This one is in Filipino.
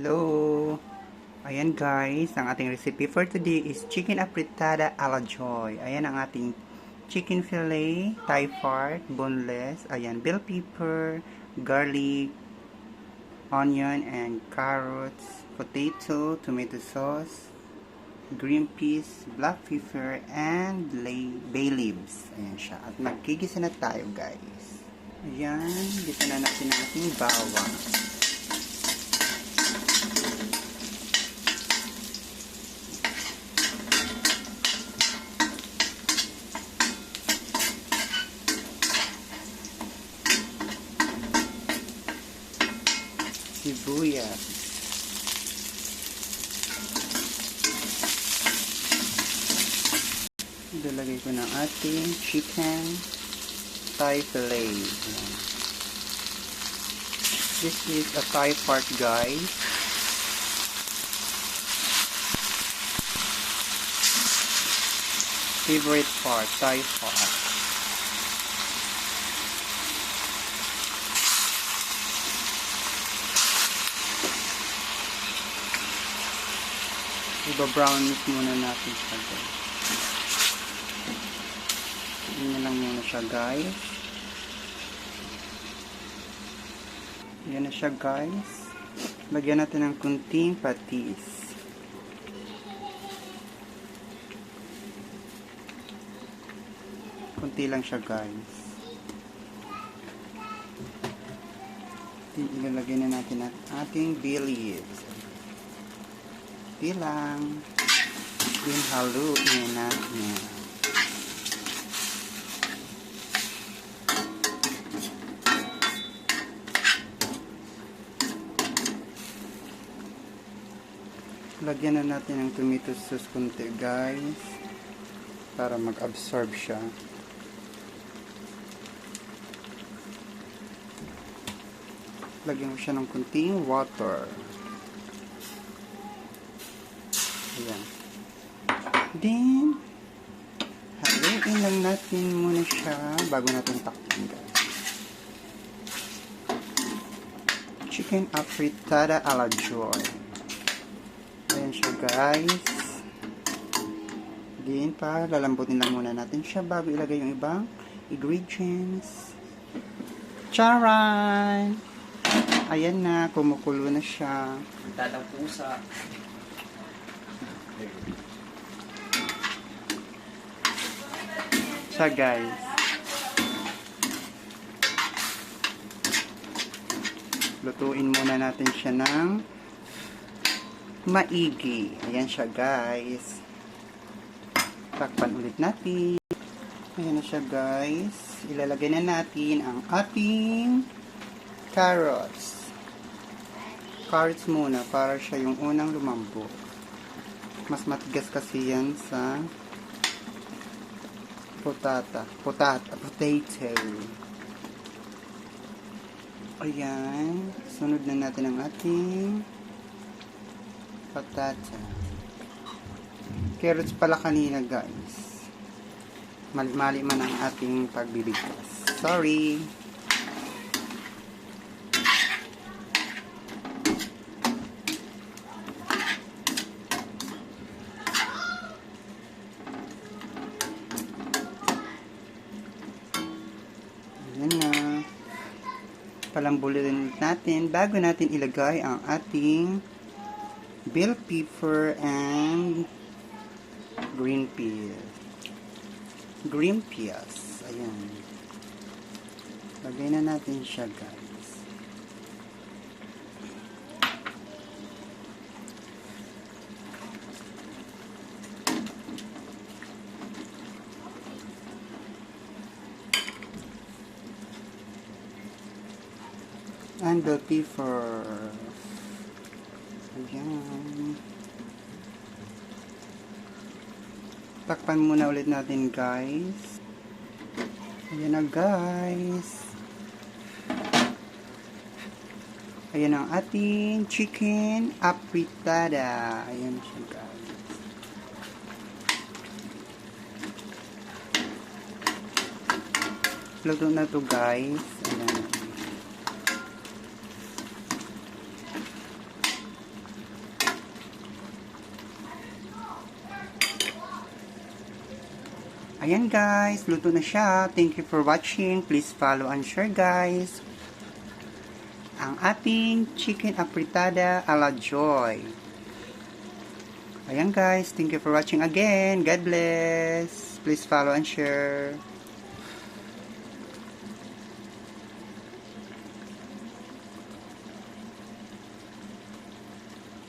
Hello! Ayan guys, ang ating recipe for today is chicken apritada a la joy. Ayan ang ating chicken fillet, Thai part, boneless. Ayan, bell pepper, garlic, onion and carrots, potato, tomato sauce, green peas, black pepper, and bay leaves. Ayan siya. At magkigisa na tayo guys. Ayan, gisa na natin ang ating bawang. Sibuyas. Ilalagay ko ng ating chicken Thai fillet. This is a Thai part guys. Favorite part, Thai part. Iba-brownish muna natin siya guys. Yan lang muna siya guys. Yan na siya guys. Lagyan natin ng kunting patis. Kunti lang siya guys. Ilalagay na natin ang ating bay leaves. Lang. Then haluin natin. Lagyan na natin ng tomato sauce kunti guys para mag-absorb siya. Lagyan mo siya ng kunting water. Ayan. Then, haluin lang natin muna siya bago natin takpan guys. Chicken apritada a la joy. Ayan siya guys. Then, lalambutin lang muna natin siya bago ilagay yung ibang ingredients. Charan! Ayan na, kumukulo na siya. Tatang pusa. Siya guys. Lutuin muna natin siya ng maigi. Ayan siya guys. Takpan ulit natin. Ayan na siya guys. Ilalagay na natin ang ating carrots. Carrots muna para siya yung unang lumambot. Mas matigas kasi yan sa potato. Ayan. Sunod na natin ang ating patata. Carrots pala kanina guys. Mali-mali man ang ating pagbibigkas. Sorry. Palambulin natin bago natin ilagay ang ating bell pepper and green peas. Ayan. Lagay na natin siya guys. And the pepper. Ayan. Takpan muna ulit natin guys. Ayan na guys. Ayan ang ating chicken apritada. Ayan siya guys. Luto na to guys. Ayan. Ayan guys, luto na siya. Thank you for watching. Please follow and share guys. Ang ating chicken apritada a la Joy. Ayan guys, thank you for watching again. God bless. Please follow and share.